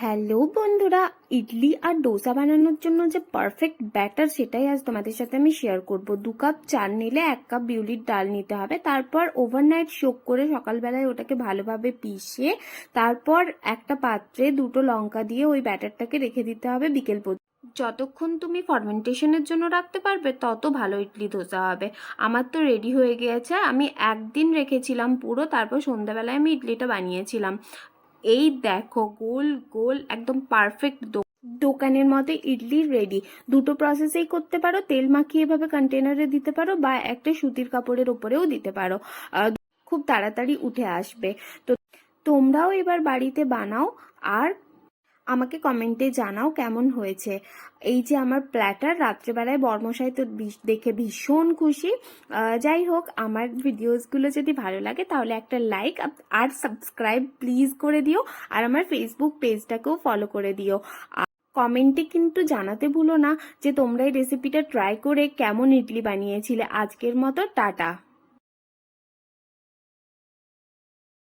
Hello বন্ধুরা, ইডলি আর ডোসা বানানোর জন্য যে পারফেক্ট ব্যাটার সেটাই আজ তোমাদের সাথে আমি শেয়ার করব। 2 কাপ চাল নিলে 1 কাপ বিউলির ডাল নিতে হবে। তারপর ওভারনাইট সোক করে সকালবেলায় ওটাকে ভালোভাবে পিষে তারপর একটা পাত্রে 2টো লঙ্কা দিয়ে ওই ব্যাটারটাকে রেখে দিতে হবে বিকেল পর্যন্ত। যতক্ষণ তুমি ফার্মেন্টেশনের জন্য রাখতে পারবে তত ভালো ইডলি ধোসা হবে। আমার তো রেডি হয়ে গিয়েছে, আমি একদিন রেখেছিলাম পুরো, তারপর সন্ধ্যাবেলায় আমি ইডলিটা বানিয়েছিলাম। এই দেখো গোল গোল একদম পারফেক্ট দোকানের মতো ইডলি রেডি। দুটো প্রসেসেই করতে পারো, তেল মাখিয়ে এভাবে কন্টেনারে দিতে পারো বা একটা সুতির কাপড়ের উপরেও দিতে পারো, খুব তাড়াতাড়ি উঠে আসবে। তো তোমরাও এবার বাড়িতে বানাও আর আমাকে কমেন্টে জানাও কেমন হয়েছে। এই যে আমার প্ল্যাটার, রাত্রেবেলায় বরমশাই তো দেখে ভীষণ খুশি। যাই হোক, আমার ভিডিওসগুলো যদি ভালো লাগে তাহলে একটা লাইক আর সাবস্ক্রাইব প্লিজ করে দিও, আর আমার ফেসবুক পেজটাকেও ফলো করে দিও। কমেন্টে কিন্তু জানাতে ভুলো না যে তোমরা এই রেসিপিটা ট্রাই করে কেমন ইডলি বানিয়েছিলে। আজকের মতো টাটা।